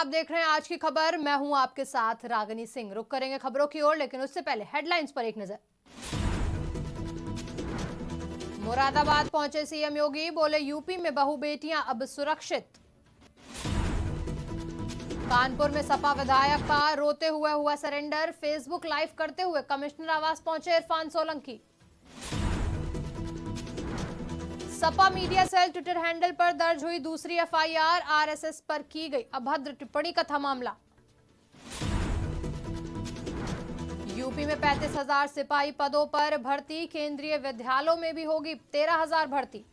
आप देख रहे हैं आज की खबर। मैं हूं आपके साथ रागिनी सिंह। रुक करेंगे खबरों की ओर, लेकिन उससे पहले हेडलाइंस पर एक नजर। मुरादाबाद पहुंचे सीएम योगी, बोले यूपी में बहू बेटियां अब सुरक्षित। कानपुर में सपा विधायक का रोते हुए हुआ सरेंडर, फेसबुक लाइव करते हुए कमिश्नर आवास पहुंचे Irfan Solanki. Sapa media cell Twitter handle पर दर्ज हुई दूसरी एफआईआर, आरएसएस पर की गई अभद्र टिप्पणी का था मामला। यूपी में 35,000 सिपाही पदों पर भर्ती, केंद्रीय विद्यालयों में भी होगी 13,000 भर्ती।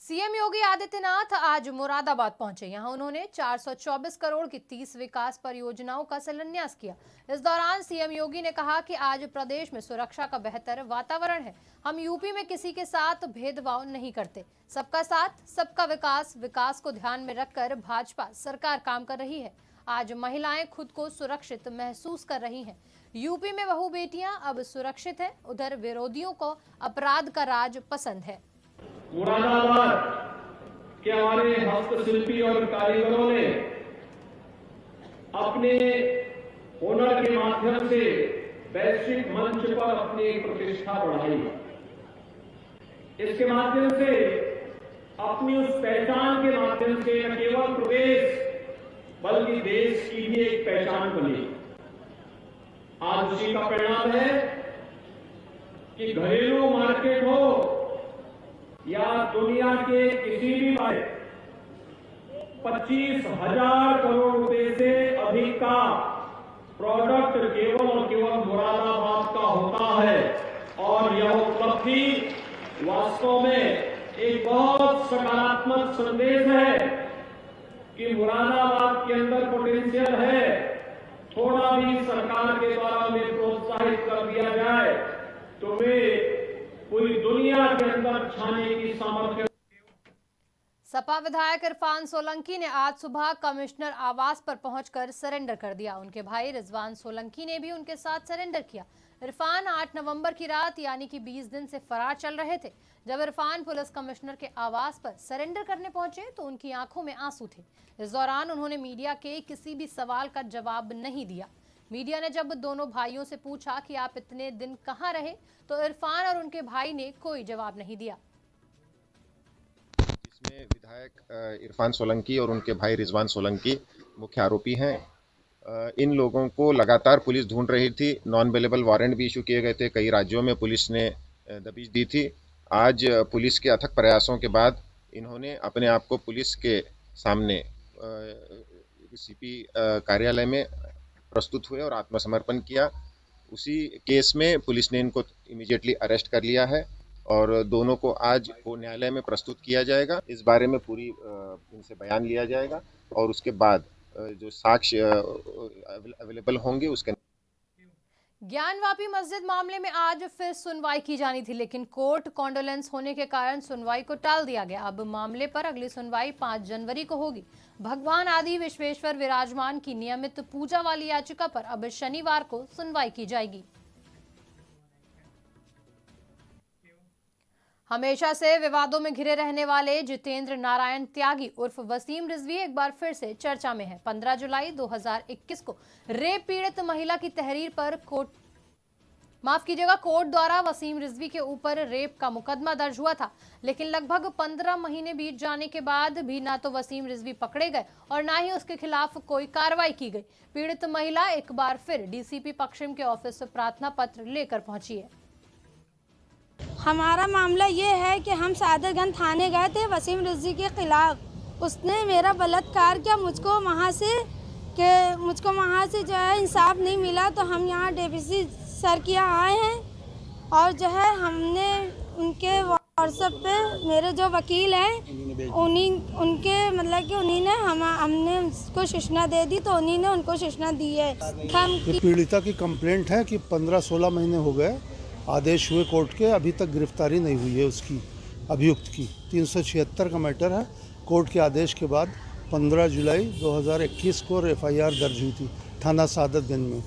सीएम योगी आदित्यनाथ आज मुरादाबाद पहुंचे। यहां उन्होंने 424 करोड़ की 30 विकास परियोजनाओं का शिलान्यास किया। इस दौरान सीएम योगी ने कहा कि आज प्रदेश में सुरक्षा का बेहतर वातावरण है। हम यूपी में किसी के साथ भेदभाव नहीं करते। सबका साथ सबका विकास, विकास को ध्यान में रखकर भाजपा सरकार काम कर रही है। आज महिलाएं खुद को सुरक्षित महसूस कर रही हैं। यूपी में बहू बेटियां अब सुरक्षित है। उधर विरोधियों को अपराध का राज पसंद है। मुरादाबाद के हमारे हस्तशिल्पी और कारीगरों ने अपने हुनर के माध्यम से वैश्विक मंच पर अपनी प्रतिष्ठा बढ़ाई। इसके माध्यम से अपनी उस पहचान के माध्यम से न केवल प्रदेश बल्कि देश की भी एक पहचान बनी। आज उसी का परिणाम है कि घरेलू मार्केट हो या दुनिया के किसी भी भाई 25,000 करोड़ रुपए से अधिक का प्रोडक्ट केवल और केवल मुरादाबाद का होता है। और यह उपलब्धि वास्तव में एक बहुत सकारात्मक संदेश है कि मुरादाबाद के अंदर पोटेंशियल है। थोड़ा भी सरकार के द्वारा उन्हें प्रोत्साहित कर दिया जाए तो वे पूरी दुनिया के अंदर छाने की सामर्थ्य। सपा विधायक इरफान सोलंकी ने आज सुबह कमिश्नर आवास पर पहुंचकर सरेंडर कर दिया। उनके भाई रिजवान सोलंकी ने भी उनके साथ सरेंडर किया। इरफान 8 नवंबर की रात यानी कि 20 दिन से फरार चल रहे थे। जब इरफान पुलिस कमिश्नर के आवास पर सरेंडर करने पहुंचे तो उनकी आंखों में आंसू थे। इस दौरान उन्होंने मीडिया के किसी भी सवाल का जवाब नहीं दिया। मीडिया ने जब दोनों भाइयों से पूछा कि आप इतने दिन कहां रहे, तो इरफान और उनके भाई ने कोई जवाब नहीं दिया। इसमें विधायक इरफान सोलंकी और उनके भाई रिजवान सोलंकी मुख्य आरोपी हैं। इन लोगों को लगातार पुलिस ढूंढ रही थी। नॉन अवेलेबल वारंट भी इशू किए गए थे। कई राज्यों में पुलिस ने दबिश दी थी। आज पुलिस के अथक प्रयासों के बाद इन्होंने अपने आप को पुलिस के सामने सीपी कार्यालय में प्रस्तुत हुए और आत्मसमर्पण किया। उसी केस में पुलिस ने इनको इमीडिएटली अरेस्ट कर लिया है और दोनों को आज न्यायालय में प्रस्तुत किया जाएगा। इस बारे में पूरी इनसे बयान लिया जाएगा और उसके बाद जो साक्ष्य अवेलेबल होंगे उसके। ज्ञानवापी मस्जिद मामले में आज फिर सुनवाई की जानी थी, लेकिन कोर्ट कॉन्डोलेंस होने के कारण सुनवाई को टाल दिया गया। अब मामले पर अगली सुनवाई 5 जनवरी को होगी। भगवान आदि विश्वेश्वर विराजमान की नियमित पूजा वाली याचिका पर अब शनिवार को सुनवाई की जाएगी। हमेशा से विवादों में घिरे रहने वाले जितेंद्र नारायण त्यागी उर्फ वसीम रिजवी एक बार फिर से चर्चा में है। 15 जुलाई 2021 को रेप पीड़ित महिला की तहरीर पर कोर्ट द्वारा वसीम रिजवी के ऊपर रेप का मुकदमा दर्ज हुआ था, लेकिन लगभग 15 महीने बीत जाने के बाद भी ना तो वसीम रिजवी पकड़े गए और ना ही उसके खिलाफ कोई कार्रवाई की गई। पीड़ित महिला एक बार फिर डीसीपी पश्चिम के ऑफिस में प्रार्थना पत्र लेकर पहुंची है। हमारा मामला ये है कि हम सादतगंज थाने गए थे वसीम रिजवी के खिलाफ। उसने मेरा बलात्कार किया। मुझको वहाँ से जो है इंसाफ नहीं मिला, तो हम यहाँ डीवीसी सर के यहाँ आए हैं और जो है हमने उनके व्हाट्सएप पे मेरे जो वकील हैं हमने उसको सूचना दे दी, तो उन्हीं ने उनको सूचना दी है। पीड़िता की कंप्लेंट है कि 15-16 महीने हो गए, आदेश हुए कोर्ट के, अभी तक गिरफ्तारी नहीं हुई है उसकी अभियुक्त की। 376 का मैटर है। कोर्ट के आदेश के बाद 15 जुलाई 2021 को एफआईआर दर्ज हुई थी थाना सादतगंज में,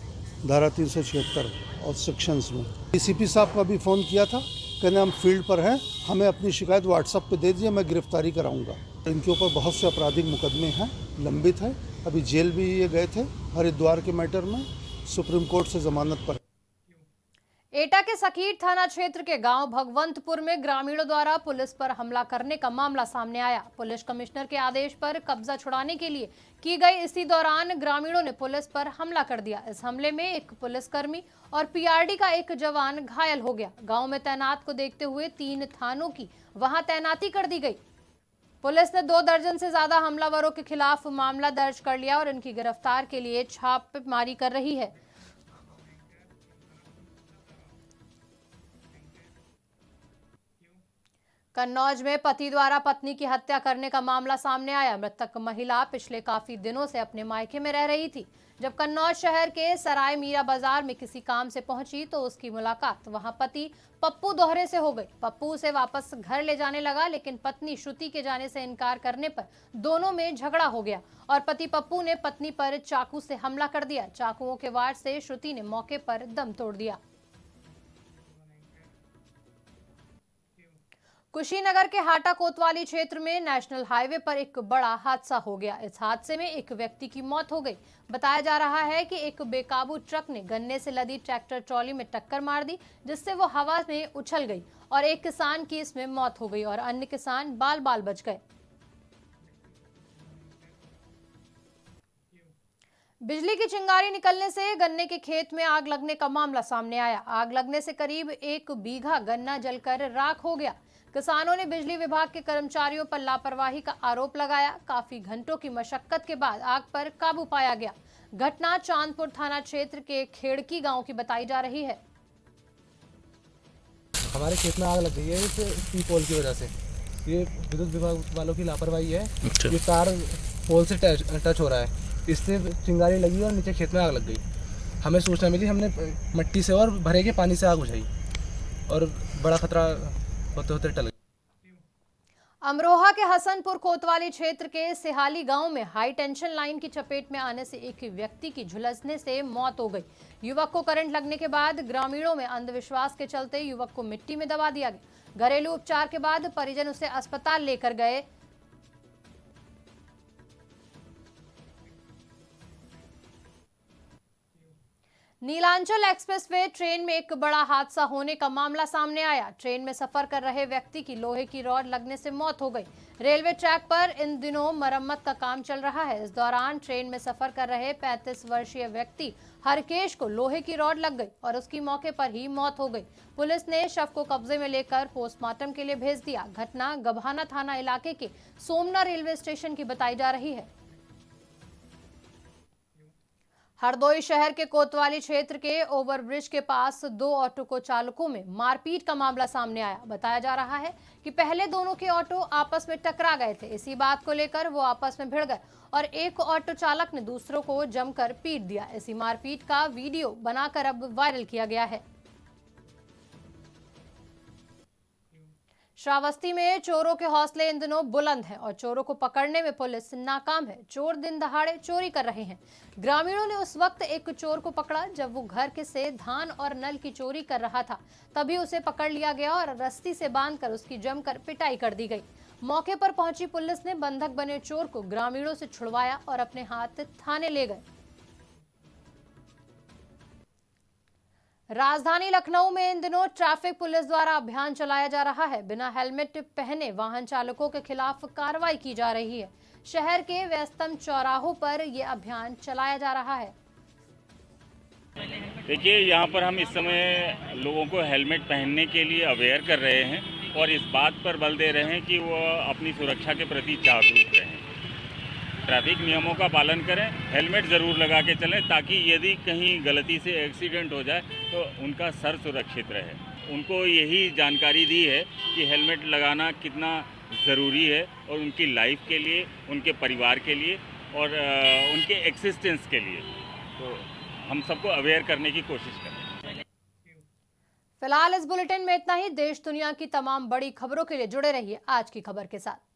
धारा 376 और सेक्शंस में। डीसीपी साहब को भी फ़ोन किया था कहने हम फील्ड पर हैं, हमें अपनी शिकायत व्हाट्सएप पे दे दीजिए, मैं गिरफ्तारी कराऊंगा। इनके ऊपर बहुत से आपराधिक मुकदमे हैं, लंबित है। अभी जेल भी ये गए थे हरिद्वार के मैटर में, सुप्रीम कोर्ट से जमानत पर। एटा के सकीट थाना क्षेत्र के गांव भगवंतपुर में ग्रामीणों द्वारा पुलिस पर हमला करने का मामला सामने आया। पुलिस कमिश्नर के आदेश पर कब्जा छुड़ाने के लिए की गई इसी दौरान ग्रामीणों ने पुलिस पर हमला कर दिया। इस हमले में एक पुलिसकर्मी और पीआरडी का एक जवान घायल हो गया। गांव में तैनात को देखते हुए 3 थानों की वहां तैनाती कर दी गई। पुलिस ने 2 दर्जन से ज्यादा हमलावरों के खिलाफ मामला दर्ज कर लिया और इनकी गिरफ्तार के लिए छापेमारी कर रही है। कन्नौज में पति द्वारा पत्नी की हत्या करने का मामला सामने आया। मृतक महिला पिछले काफी दिनों से अपने मायके में रह रही थी। जब कन्नौज शहर के सराय मीरा बाजार में किसी काम से पहुंची तो उसकी मुलाकात वहां पति पप्पू दोहरे से हो गई। पप्पू उसे वापस घर ले जाने लगा, लेकिन पत्नी श्रुति के जाने से इनकार करने पर दोनों में झगड़ा हो गया और पति पप्पू ने पत्नी पर चाकू से हमला कर दिया। चाकुओं के वार से श्रुति ने मौके पर दम तोड़ दिया। कुशीनगर के हाटा कोतवाली क्षेत्र में नेशनल हाईवे पर एक बड़ा हादसा हो गया। इस हादसे में एक व्यक्ति की मौत हो गई। बताया जा रहा है कि एक बेकाबू ट्रक ने गन्ने से लदी ट्रैक्टर ट्रॉली में टक्कर मार दी, जिससे वो हवा में उछल गई और एक किसान की इसमें मौत हो गई और अन्य किसान बाल बाल बच गए। बिजली की चिंगारी निकलने से गन्ने के खेत में आग लगने का मामला सामने आया। आग लगने से करीब 1 बीघा गन्ना जलकर राख हो गया। किसानों ने बिजली विभाग के कर्मचारियों पर लापरवाही का आरोप लगाया। काफी घंटों की मशक्कत के बाद आग पर काबू पाया गया। घटना चांदपुर थाना क्षेत्र के खेड़की गांव की बताई जा रही है। हमारे खेत में आग लग गई है इस पोल की वजह से। ये विद्युत विभाग वालों की लापरवाही है। ये तार पोल से टच हो रहा है, इससे चिंगारी लगी और नीचे खेत में आग लग गई। हमें सूचना मिली, हमने मिट्टी से और भरे के पानी से आग बुझाई और बड़ा खतरा होते होते टल गई। अमरोहा के हसनपुर कोतवाली क्षेत्र के सिहाली गांव में हाई टेंशन लाइन की चपेट में आने से एक व्यक्ति की झुलसने से मौत हो गई। युवक को करंट लगने के बाद ग्रामीणों में अंधविश्वास के चलते युवक को मिट्टी में दबा दिया गया। घरेलू उपचार के बाद परिजन उसे अस्पताल लेकर गए। नीलांचल एक्सप्रेसवे ट्रेन में एक बड़ा हादसा होने का मामला सामने आया। ट्रेन में सफर कर रहे व्यक्ति की लोहे की रॉड लगने से मौत हो गई। रेलवे ट्रैक पर इन दिनों मरम्मत का काम चल रहा है। इस दौरान ट्रेन में सफर कर रहे 35 वर्षीय व्यक्ति हरकेश को लोहे की रॉड लग गई और उसकी मौके पर ही मौत हो गई। पुलिस ने शव को कब्जे में लेकर पोस्टमार्टम के लिए भेज दिया। घटना गभाना थाना इलाके के सोमना रेलवे स्टेशन की बताई जा रही है। हरदोई शहर के कोतवाली क्षेत्र के ओवरब्रिज के पास 2 ऑटो को चालकों में मारपीट का मामला सामने आया। बताया जा रहा है कि पहले दोनों के ऑटो आपस में टकरा गए थे। इसी बात को लेकर वो आपस में भिड़ गए और एक ऑटो चालक ने दूसरों को जमकर पीट दिया। इसी मारपीट का वीडियो बनाकर अब वायरल किया गया है। श्रावस्ती में चोरों के हौसले इन दिनों बुलंद हैं और चोरों को पकड़ने में पुलिस नाकाम है। चोर दिन दहाड़े चोरी कर रहे हैं। ग्रामीणों ने उस वक्त एक चोर को पकड़ा जब वो घर के से धान और नल की चोरी कर रहा था। तभी उसे पकड़ लिया गया और रस्सी से बांधकर उसकी जमकर पिटाई कर दी गई। मौके पर पहुंची पुलिस ने बंधक बने चोर को ग्रामीणों से छुड़वाया और अपने हाथ थाने ले गए। राजधानी लखनऊ में इन दिनों ट्रैफिक पुलिस द्वारा अभियान चलाया जा रहा है। बिना हेलमेट पहने वाहन चालकों के खिलाफ कार्रवाई की जा रही है। शहर के व्यस्तम चौराहों पर यह अभियान चलाया जा रहा है। देखिए, यहाँ पर हम इस समय लोगों को हेलमेट पहनने के लिए अवेयर कर रहे हैं और इस बात पर बल दे रहे हैं कि वो अपनी सुरक्षा के प्रति जागरूक रहें, ट्रैफिक नियमों का पालन करें, हेलमेट ज़रूर लगा के चलें ताकि यदि कहीं गलती से एक्सीडेंट हो जाए तो उनका सर सुरक्षित रहे। उनको यही जानकारी दी है कि हेलमेट लगाना कितना ज़रूरी है और उनकी लाइफ के लिए, उनके परिवार के लिए और उनके एक्सिस्टेंस के लिए। तो हम सबको अवेयर करने की कोशिश करें। फिलहाल इस बुलेटिन में इतना ही। देश दुनिया की तमाम बड़ी खबरों के लिए जुड़े रहिए आज की खबर के साथ।